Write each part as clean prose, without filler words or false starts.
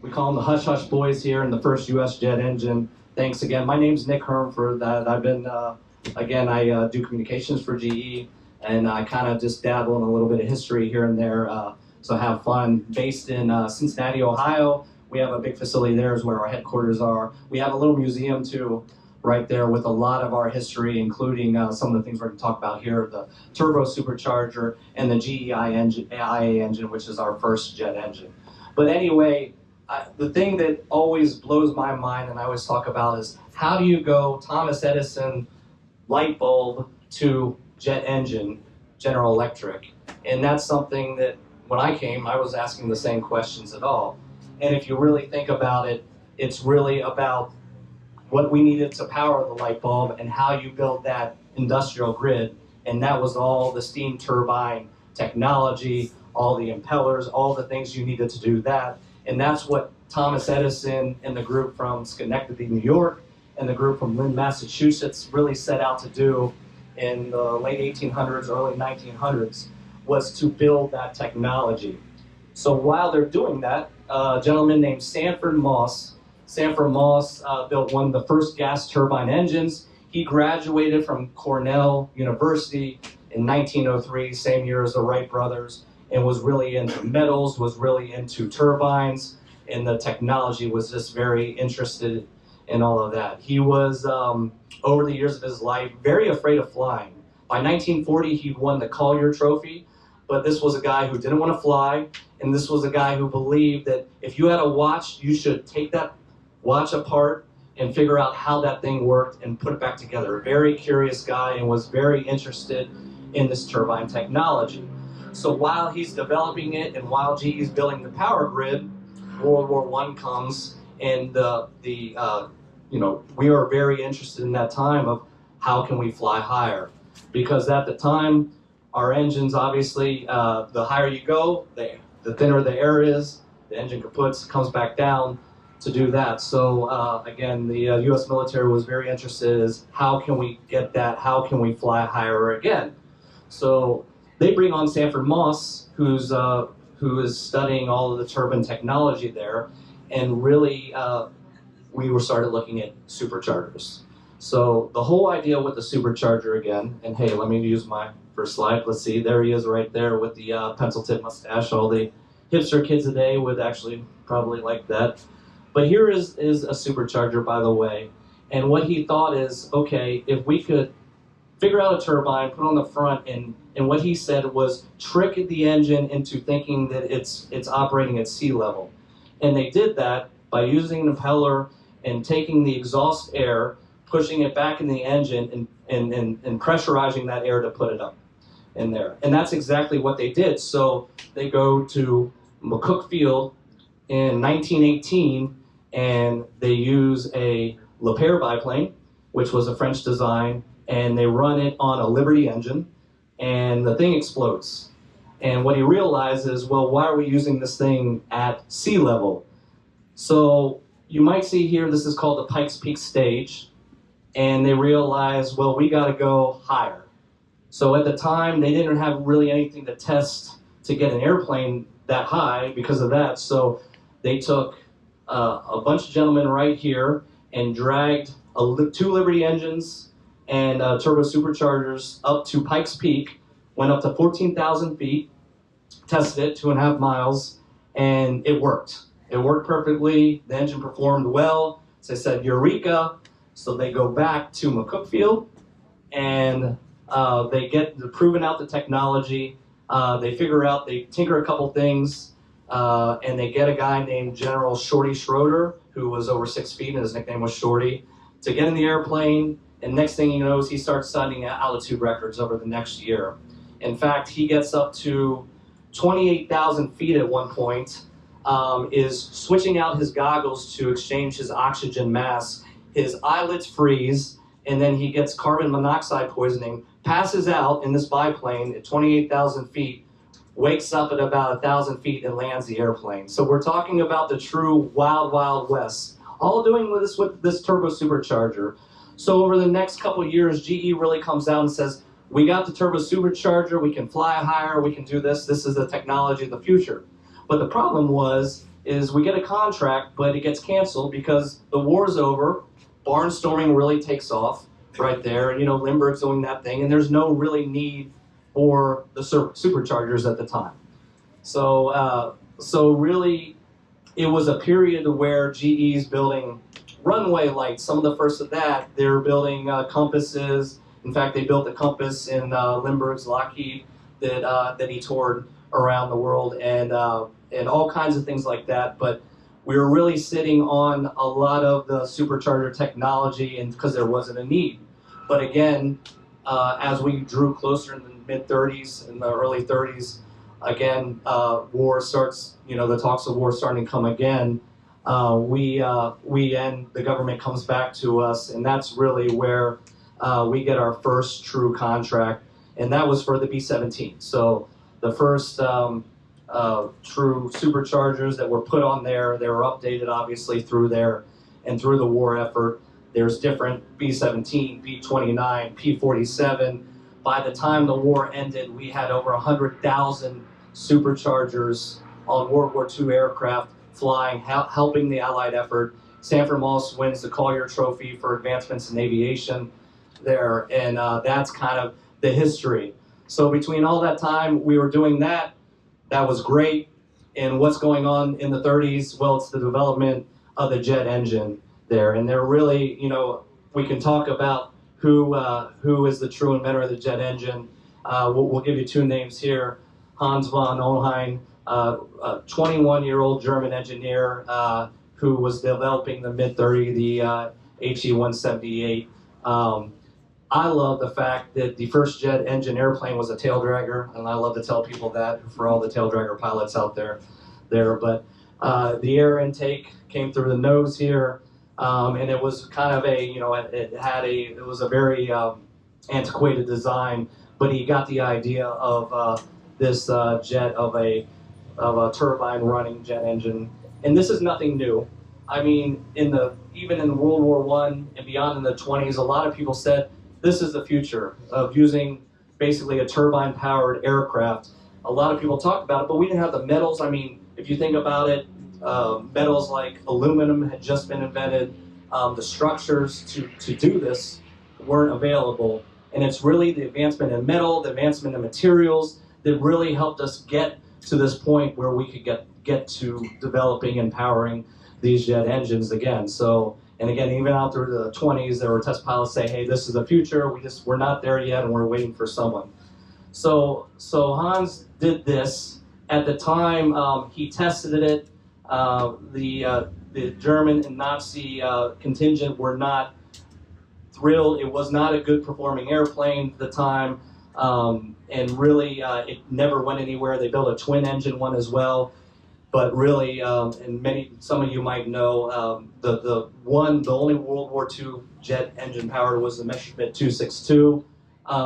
We call them the Hush Hush Boys here in the first U.S. jet engine. Thanks again. My name's Nick Hurm for that. I've been, again, I do communications for GE, and I kind of just dabble in a little bit of history here and there, so have fun. Based in Cincinnati, Ohio. We have a big facility there is where our headquarters are. We have a little museum too, right there with a lot of our history, including some of the things we're going to talk about here, the turbo supercharger and the GE EAA engine, which is our first jet engine. But anyway, the thing that always blows my mind and I always talk about is how do you go Thomas Edison light bulb to jet engine, General Electric? And that's something that when I came, I was asking the same questions at all. And if you really think about it, it's really about what we needed to power the light bulb and how you build that industrial grid. And that was all the steam turbine technology, all the impellers, all the things you needed to do that. And that's what Thomas Edison and the group from Schenectady, New York, and the group from Lynn, Massachusetts really set out to do in the late 1800s, early 1900s, was to build that technology. So while they're doing that, a gentleman named Sanford Moss built one of the first gas turbine engines. He graduated from Cornell University in 1903, same year as the Wright brothers, and was really into metals, was really into turbines, and the technology, was just very interested in all of that. He was, over the years of his life, very afraid of flying. By 1940, he won the Collier Trophy, but this was a guy who didn't want to fly, and this was a guy who believed that if you had a watch, you should take that watch apart and figure out how that thing worked and put it back together. A very curious guy and was very interested in this turbine technology. So while he's developing it and while GE is building the power grid, World War I comes, and we are very interested in that time of how can we fly higher? Because at the time, our engines, obviously, the higher you go, the thinner the air is, the engine kaputs, comes back down to do that. So again, the U.S. military was very interested is how can we get that, how can we fly higher again? So they bring on Sanford Moss, who is studying all of the turbine technology there, and really we started looking at superchargers. So the whole idea with the supercharger again, and hey, let me use my first slide. Let's see, there he is right there with the pencil tip mustache. All the hipster kids today would actually probably like that. But here is a supercharger, by the way. And what he thought is, okay, if we could figure out a turbine, put on the front, and what he said was trick the engine into thinking that it's operating at sea level. And they did that by using an impeller and taking the exhaust air, pushing it back in the engine and pressurizing that air to put it up in there. And that's exactly what they did. So they go to McCook Field in 1918 and they use a Lapierre biplane, which was a French design, and they run it on a Liberty engine, and the thing explodes. And what he realizes, well, why are we using this thing at sea level? So you might see here, this is called the Pikes Peak stage, and they realize, well, we got to go higher. So at the time, they didn't have really anything to test to get an airplane that high because of that. So they took a bunch of gentlemen right here and dragged two Liberty engines and turbo superchargers up to Pikes Peak, went up to 14,000 feet, tested it 2.5 miles, and it worked. It worked perfectly. The engine performed well. So they said, Eureka. So they go back to McCook Field, and they get proving out the technology. They figure out, they tinker a couple things, and they get a guy named General Shorty Schroeder, who was over 6 feet, and his nickname was Shorty, to get in the airplane. And next thing he knows, he starts setting altitude records over the next year. In fact, he gets up to 28,000 feet at one point, is switching out his goggles to exchange his oxygen mask. His eyelids freeze, and then he gets carbon monoxide poisoning, passes out in this biplane at 28,000 feet, wakes up at about 1,000 feet and lands the airplane. So we're talking about the true wild, wild west. All doing with this turbo supercharger. So over the next couple of years, GE really comes out and says, we got the turbo supercharger, we can fly higher, we can do this, this is the technology of the future. But the problem was is we get a contract, but it gets canceled because the war's over. Barnstorming really takes off right there. You know, Lindbergh's doing that thing, and there's no really need for the superchargers at the time. So really, it was a period where GE's building runway lights. Some of the first of that, they're building compasses. In fact, they built a compass in Lindbergh's Lockheed that he toured around the world, and all kinds of things like that. But we were really sitting on a lot of the supercharger technology, and because there wasn't a need. But again, as we drew closer in the mid-30s, in the early 30s, again, war starts. You know, the talks of war starting to come again. We end. The government comes back to us, and that's really where we get our first true contract, and that was for the B-17. So the first true superchargers that were put on there, they were updated obviously through there and through the war effort. There's different B-17, B-29, P-47. By the time the war ended, we had over 100,000 superchargers on World War II aircraft flying, helping the Allied effort. Sanford Moss wins the Collier Trophy for advancements in aviation there, and that's kind of the history. So between all that time, we were doing that. That was great. And what's going on in the 30s? Well, it's the development of the jet engine there. And they're really, you know, we can talk about who is the true inventor of the jet engine. We'll give you two names here. Hans von Ohain, a 21-year-old German engineer who was developing the mid-30, the HE-178. I love the fact that the first jet engine airplane was a tail dragger, and I love to tell people that for all the tail dragger pilots out there. But the air intake came through the nose here, and it was kind of a, you know, it was a very antiquated design, but he got the idea of this jet of a turbine running jet engine, and this is nothing new. I mean, even in World War I and beyond in the 20s, a lot of people said this is the future of using basically a turbine-powered aircraft. A lot of people talked about it, but we didn't have the metals. I mean, if you think about it, metals like aluminum had just been invented. The structures to do this weren't available. And it's really the advancement in metal, the advancement in materials that really helped us get to this point where we could get to developing and powering these jet engines again. So, and again, even out through the 20s, there were test pilots say, hey, this is the future. We're not there yet, and we're waiting for someone. So Hans did this. At the time, he tested it. The German and Nazi contingent were not thrilled. It was not a good performing airplane at the time, and really it never went anywhere. They built a twin engine one as well. But really, and some of you might know, the only World War II jet engine powered was the Messerschmitt 262,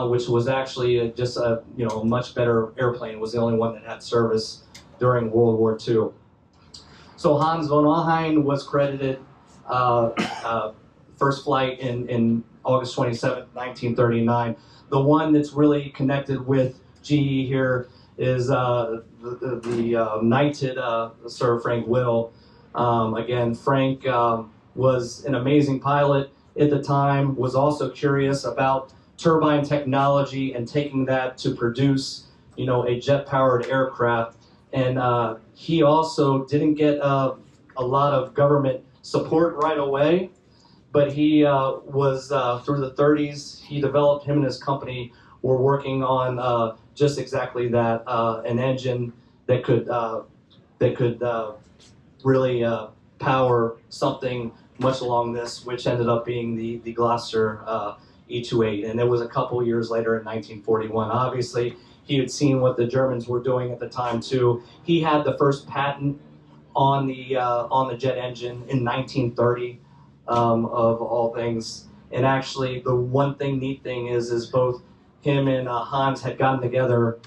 which was actually just a much better airplane. It was the only one that had service during World War II. So Hans von Ohain was credited first flight in August 27, 1939. The one that's really connected with GE here is the knighted Sir Frank Whittle. Again, Frank was an amazing pilot at the time, was also curious about turbine technology and taking that to produce, a jet-powered aircraft. And he also didn't get a lot of government support right away, but he was, through the 30s, he developed, him and his company were working on just exactly that, an engine that could really power something much along this, which ended up being the Gloucester E-28. And it was a couple years later in 1941. Obviously, he had seen what the Germans were doing at the time too. He had the first patent on the jet engine in 1930, of all things. And actually, the neat thing is both him and Hans had gotten together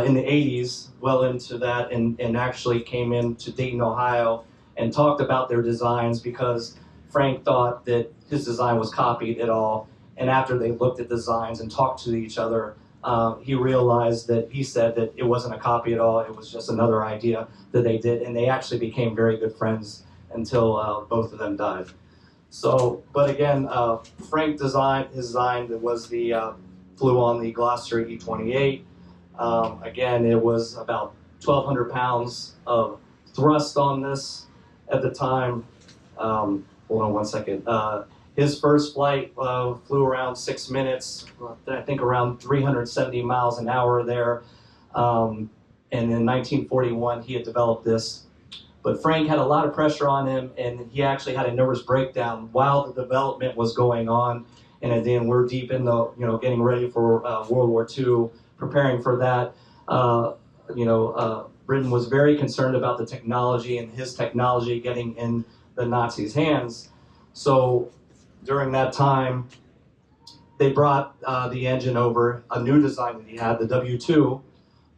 in the 80s, well into that, and actually came into Dayton, Ohio, and talked about their designs because Frank thought that his design was copied at all. And after they looked at designs and talked to each other, he realized that he said that it wasn't a copy at all. It was just another idea that they did, and they actually became very good friends until both of them died. So, but again, Frank designed was the flew on the Gloster E-28. Again, it was about 1,200 pounds of thrust on this at the time. Hold on one second. His first flight flew around 6 minutes, I think around 370 miles an hour there. And in 1941, he had developed this. But Frank had a lot of pressure on him, and he actually had a nervous breakdown while the development was going on. And then we're deep in the, getting ready for World War II, preparing for that. Britain was very concerned about the technology and his technology getting in the Nazis' hands. So during that time, they brought the engine over, a new design that he had, the W2,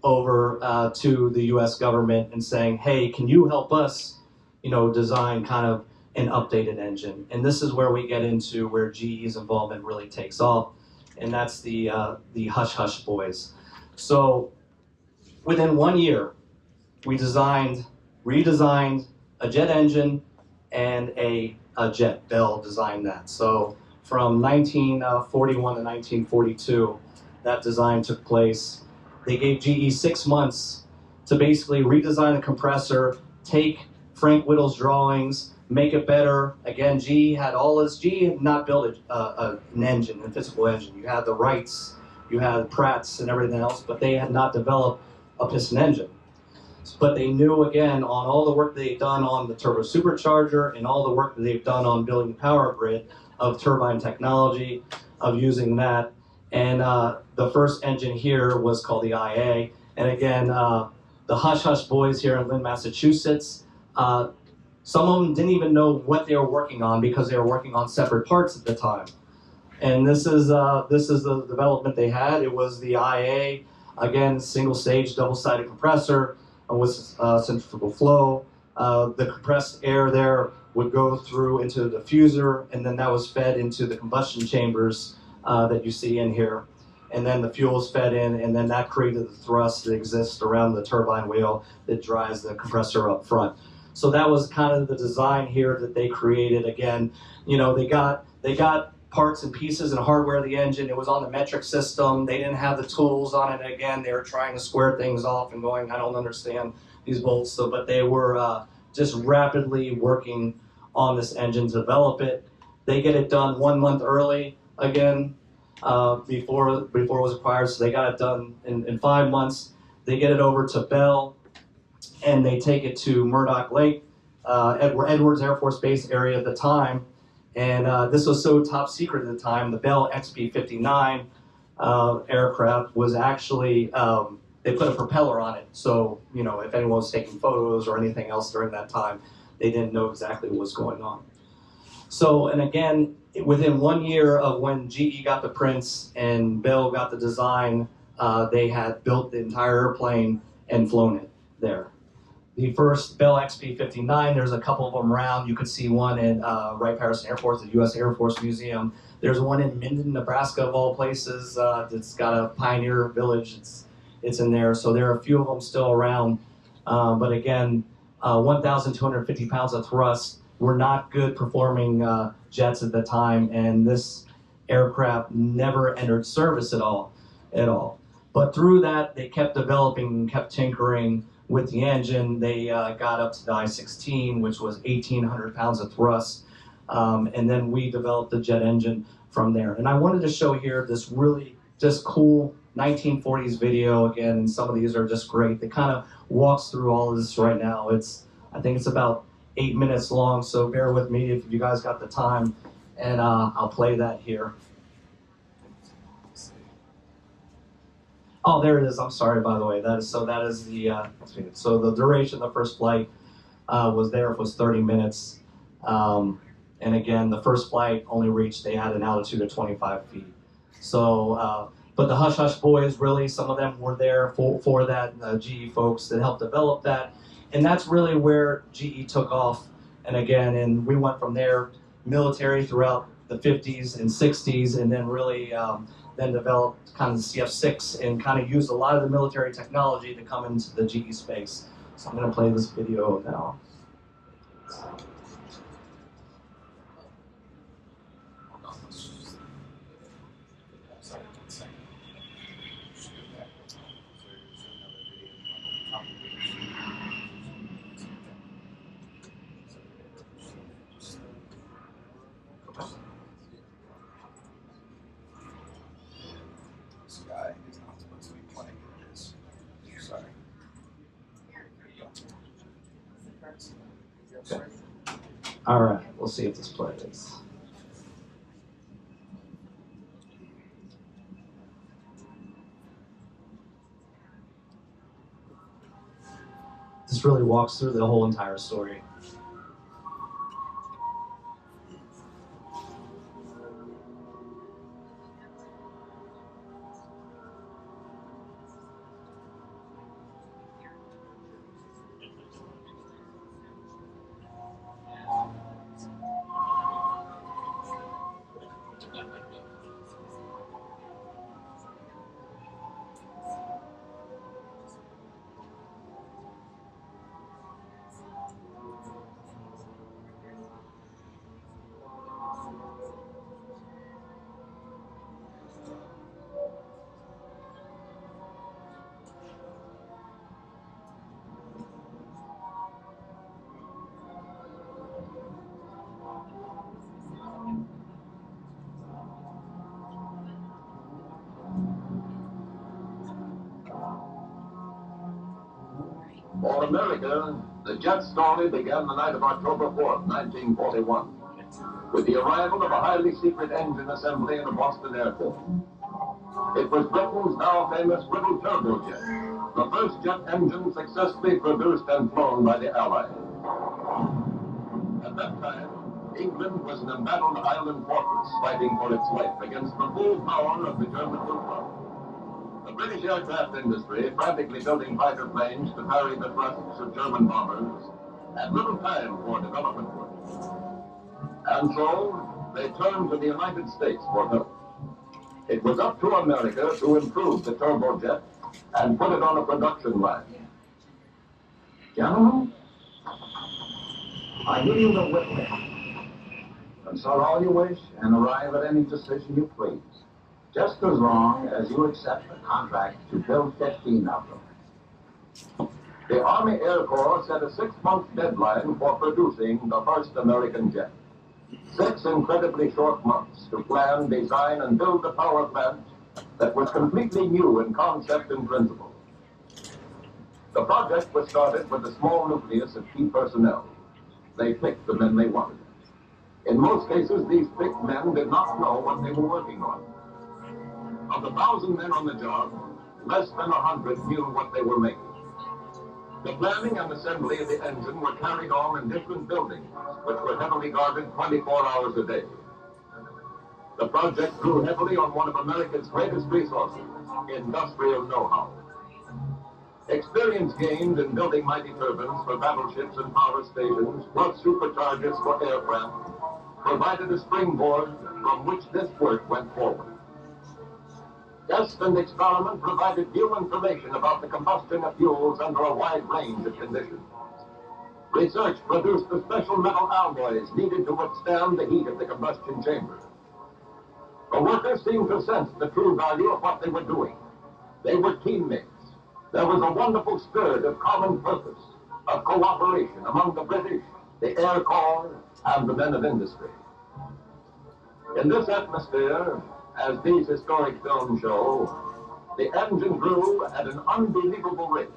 over to the U.S. government and saying, hey, can you help us, design kind of an updated engine? And this is where we get into where GE's involvement really takes off, and that's the Hush Hush Boys. So within 1 year, we redesigned a jet engine and a jet. Bell designed that. So from 1941 to 1942, that design took place. They gave GE 6 months to basically redesign the compressor, take Frank Whittle's drawings, make it better. Again, GE had not built an engine, a physical engine. You had the Wrights, you had Pratts and everything else, but they had not developed a piston engine. But they knew, again, on all the work they've done on the turbo supercharger and all the work that they've done on building the power grid of turbine technology, of using that. And the first engine here was called the EAA. And again, the Hush Hush Boys here in Lynn, Massachusetts, some of them didn't even know what they were working on because they were working on separate parts at the time. And this is the development they had. It was the EAA, again, single stage, double-sided compressor with centrifugal flow. The compressed air there would go through into the diffuser, and then that was fed into the combustion chambers that you see in here. And then the fuel is fed in, and then that created the thrust that exists around the turbine wheel that drives the compressor up front. So that was kind of the design here that they created. Again, they got parts and pieces and hardware of the engine. It was on the metric system. They didn't have the tools on it. Again, they were trying to square things off and going, I don't understand these bolts. So, but they were just rapidly working on this engine to develop it. They get it done 1 month early, again, before it was acquired. So they got it done in 5 months. They get it over to Bell, and they take it to Murdoch Lake, Edwards Air Force Base area at the time. And this was so top secret at the time. The Bell XB-59 aircraft was actually, they put a propeller on it. So, if anyone was taking photos or anything else during that time, they didn't know exactly what was going on. So, and again, within 1 year of when GE got the prints and Bell got the design, they had built the entire airplane and flown it there. The first Bell XB-59, there's a couple of them around. You could see one in Wright-Patterson Air Force, the U.S. Air Force Museum. There's one in Minden, Nebraska, of all places. That's got a pioneer village. It's in there. So there are a few of them still around. But again, 1,250 pounds of thrust were not good performing jets at the time, and this aircraft never entered service at all. But through that, they kept developing and kept tinkering with the engine. They got up to the I-16, which was 1,800 pounds of thrust, and then we developed the jet engine from there. And I wanted to show here this really just cool 1940s video again, and some of these are just great. It kind of walks through all of this right now. I think it's about 8 minutes long, so bear with me if you guys got the time, and I'll play that here. Oh, there it is. I'm sorry, by the way. That is the so the duration of the first flight was 30 minutes. And again, the first flight only reached, they had an altitude of 25 feet. So, but the Hush Hush Boys, really, some of them were there for that, GE folks that helped develop that. And that's really where GE took off. And again, and we went from there, military throughout the 50s and 60s, and then really then developed kind of the CF6 and kind of used a lot of the military technology to come into the GE space. So I'm going to play this video now. This guy is not supposed to be playing with this. Sorry. Okay. All right, we'll see if this plays. This really walks through the whole entire story. For America, the jet story began the night of October 4th, 1941, with the arrival of a highly secret engine assembly in a Boston airport. It was Britain's now famous Whittle turbojet, the first jet engine successfully produced and flown by the Allies. At that time, England was an embattled island fortress fighting for its life against the full power of the German Luftwaffe. The British aircraft industry, frantically building fighter planes to parry the thrusts of German bombers, had little time for development work. And so, they turned to the United States for help. It was up to America to improve the turbojet and put it on a production line. Gentlemen, I give you the Whittle. Consult all you wish and arrive at any decision you please, just as long as you accept the contract to build 15 of them. The Army Air Corps set a 6-month deadline for producing the first American jet. 6 incredibly short months to plan, design, and build the power plant that was completely new in concept and principle. The project was started with a small nucleus of key personnel. They picked the men they wanted. In most cases, these picked men did not know what they were working on. Of the 1,000 men on the job, less than 100 knew what they were making. The planning and assembly of the engine were carried on in different buildings, which were heavily guarded 24 hours a day. The project drew heavily on one of America's greatest resources, industrial know-how. Experience gained in building mighty turbines for battleships and power stations, plus superchargers for aircraft, provided a springboard from which this work went forward. Test and experiment provided new information about the combustion of fuels under a wide range of conditions. Research produced the special metal alloys needed to withstand the heat of the combustion chamber. The workers seemed to sense the true value of what they were doing. They were teammates. There was a wonderful spirit of common purpose, of cooperation among the British, the Air Corps, and the men of industry. In this atmosphere, as these historic films show, the engine grew at an unbelievable rate,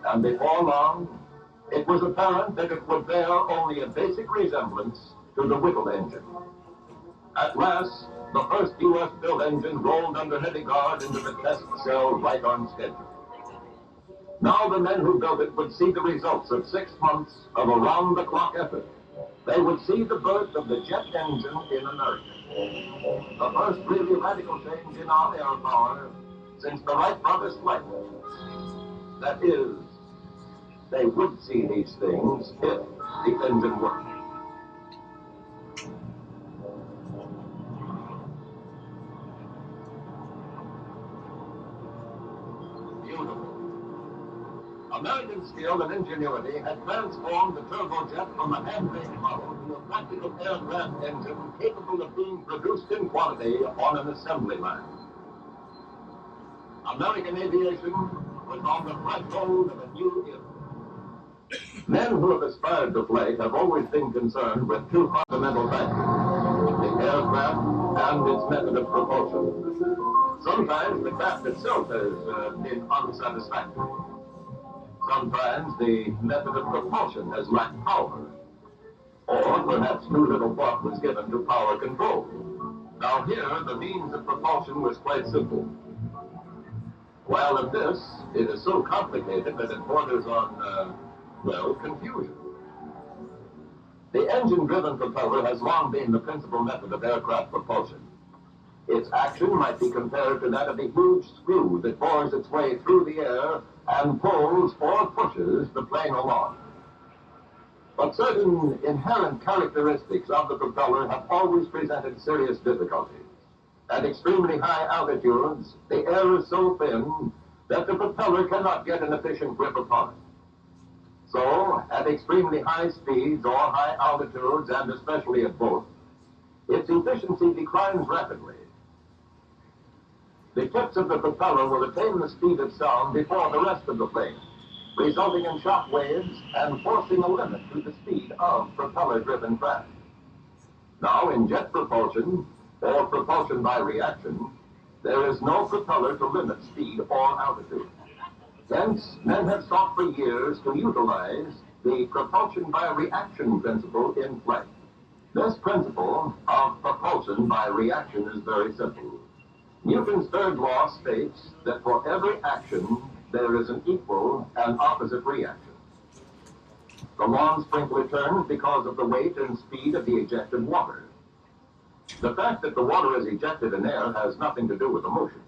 and before long, it was apparent that it would bear only a basic resemblance to the Whittle engine. At last, the first U.S.-built engine rolled under heavy guard into the test cell right on schedule. Now the men who built it would see the results of 6 months of around-the-clock effort. They would see the birth of the jet engine in America. The first really radical change in our air power since the Wright brothers' flight. That is, they would see these things if the engine worked. American skill and ingenuity had transformed the turbojet from a hand-made model to a practical aircraft engine capable of being produced in quantity on an assembly line. American aviation was on the threshold of a new era. Men who have aspired to flight have always been concerned with two fundamental factors: the aircraft and its method of propulsion. Sometimes the craft itself has been unsatisfactory. Sometimes the method of propulsion has lacked power, or perhaps too little thought was given to power control. Now here, the means of propulsion was quite simple. While in this, it is so complicated that it borders on, confusion. The engine-driven propeller has long been the principal method of aircraft propulsion. Its action might be compared to that of a huge screw that bores its way through the air and pulls or pushes the plane along. But certain inherent characteristics of the propeller have always presented serious difficulties. At extremely high altitudes, the air is so thin that the propeller cannot get an efficient grip upon it. So, at extremely high speeds or high altitudes, and especially at both, its efficiency declines rapidly. The tips of the propeller will attain the speed of sound before the rest of the plane, resulting in shock waves and forcing a limit to the speed of propeller-driven craft. Now, in jet propulsion, or propulsion by reaction, there is no propeller to limit speed or altitude. Hence, men have sought for years to utilize the propulsion by reaction principle in flight. This principle of propulsion by reaction is very simple. Newton's third law states that for every action, there is an equal and opposite reaction. The lawn sprinkler turns because of the weight and speed of the ejected water. The fact that the water is ejected in air has nothing to do with the motion.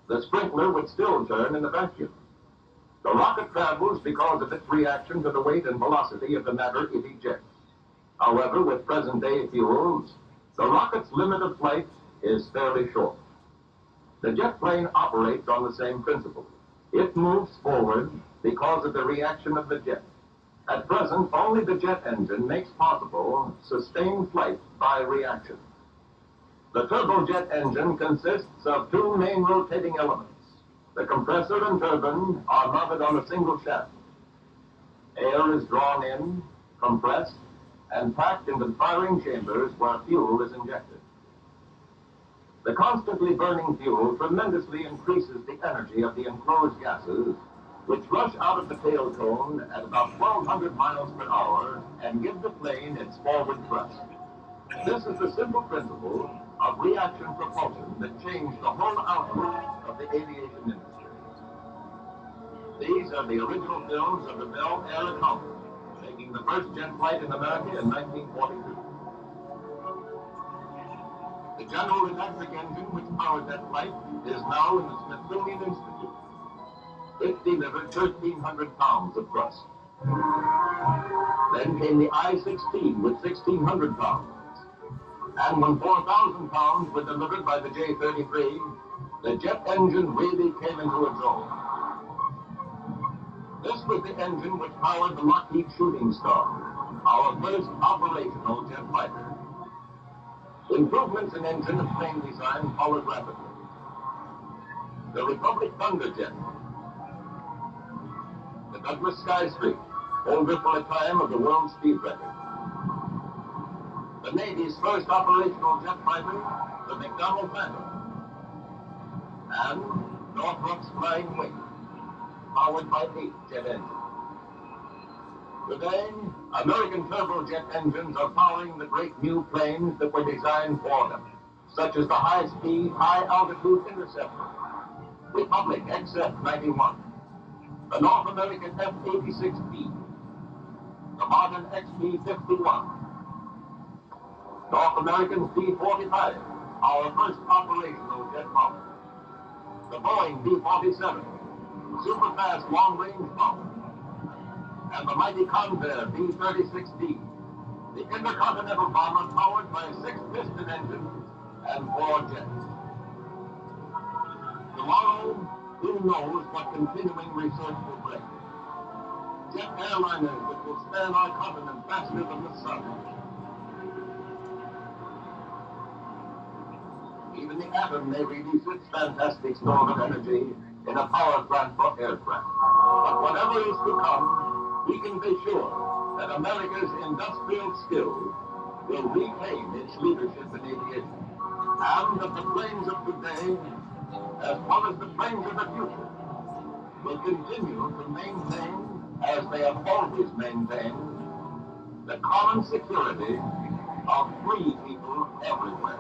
The sprinkler would still turn in a vacuum. The rocket travels because of its reaction to the weight and velocity of the matter it ejects. However, with present-day fuels, the rocket's limit of flight is fairly short. The jet plane operates on the same principle. It moves forward because of the reaction of the jet. At present, only the jet engine makes possible sustained flight by reaction. The turbojet engine consists of two main rotating elements. The compressor and turbine are mounted on a single shaft. Air is drawn in, compressed, and packed into the firing chambers where fuel is injected. The constantly burning fuel tremendously increases the energy of the enclosed gases, which rush out of the tail cone at about 1,200 miles per hour and give the plane its forward thrust. This is the simple principle of reaction propulsion that changed the whole outlook of the aviation industry. These are the original films of the Bell Air account, making the first jet flight in America in 1942. The General Electric engine which powered that flight is now in the Smithsonian Institute. It delivered 1,300 pounds of thrust. Then came the I-16 with 1,600 pounds. And when 4,000 pounds were delivered by the J-33, the jet engine really came into its own. This was the engine which powered the Lockheed Shooting Star, our first operational jet fighter. Improvements in engine and plane design followed rapidly. The Republic Thunderjet, the Douglas Skystreak, holder for a time of the world speed record. The Navy's first operational jet fighter, the McDonnell Phantom, and Northrop's Flying Wing, powered by 8 jet engines. Today, American turbojet engines are powering the great new planes that were designed for them, such as the high-speed, high-altitude interceptor, Republic XF-91, the North American F-86B, the Martin XB-51, North American B-45, our first operational jet bomber, the Boeing B-47, super-fast long-range bomber, and the mighty Convair B-36D, the intercontinental bomber powered by 6 piston engines and 4 jets. Tomorrow, who knows what continuing research will bring? jet airliners that will span our continent faster than the sun. Even the atom may release its fantastic storm of energy in a power plant for aircraft. But whatever is to come, we can be sure that America's industrial skills will retain its leadership in aviation, and that the planes of today, as well as the planes of the future, will continue to maintain, as they have always maintained, the common security of free people everywhere.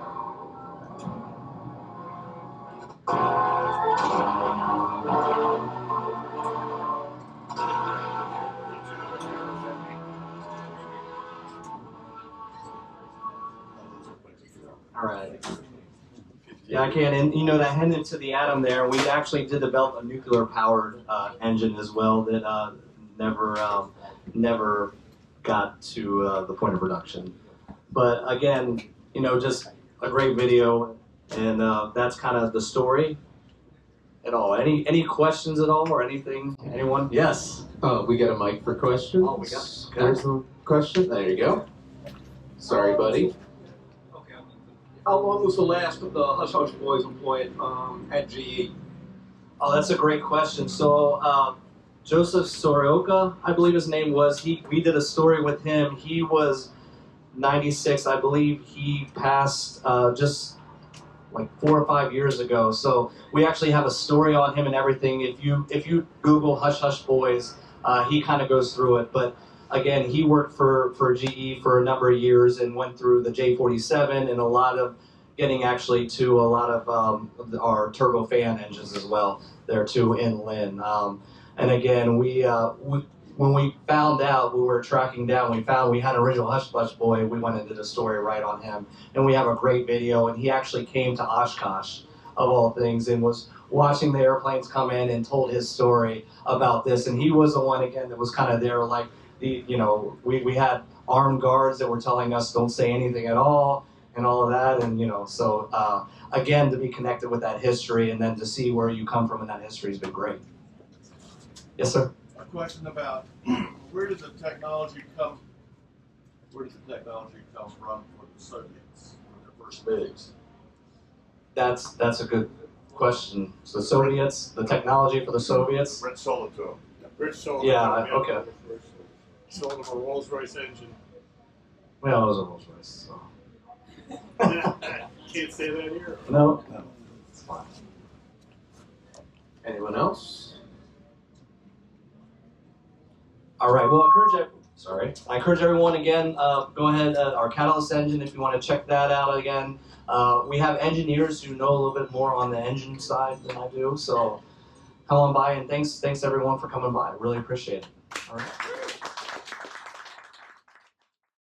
All right. Yeah, I can. And you know, that heading to the atom there, we actually did develop a nuclear-powered engine as well that never got to the point of production. But again, you know, just a great video, and that's kind of the story. At all. Any questions at all or anything? Anyone? Yes. We got a mic for questions. Oh, we got. Okay. There's the question. There you go. Sorry, buddy. How long was the last of the Hush Hush Boys employed at GE? Oh, that's a great question. So Joseph Sorioka, I believe his name was. We did a story with him. He was 96, I believe. He passed just like 4 or 5 years ago. So we actually have a story on him and everything. If you Google Hush Hush Boys, he kind of goes through it. But again, he worked for GE for a number of years and went through the J47 and a lot of getting actually to a lot of our turbofan engines as well there too in Lynn. And again, when we found out, we were tracking down, we found we had an original Hush Hush Boy, we went into the story right on him. And we have a great video, and he actually came to Oshkosh, of all things, and was watching the airplanes come in and told his story about this. And he was the one, again, that was kind of there, like, we had armed guards that were telling us don't say anything at all, and all of that, and so again, to be connected with that history and then to see where you come from in that history has been great. Yes, sir? A question about where did the technology come from for the Soviets when their first MiGs? That's a good question. So the Soviets, the technology for the Soviets? Rich sold it to them. Rich sold Yeah, it to them. okay. Sold them a Rolls-Royce engine. Well, it was a Rolls Royce, so. Can't say that here. No, it's fine. Anyone else? All right. Well, I encourage everyone again. Go ahead. Our Catalyst engine, if you want to check that out again. We have engineers who know a little bit more on the engine side than I do. So come on by, and thanks everyone for coming by. I really appreciate it. All right.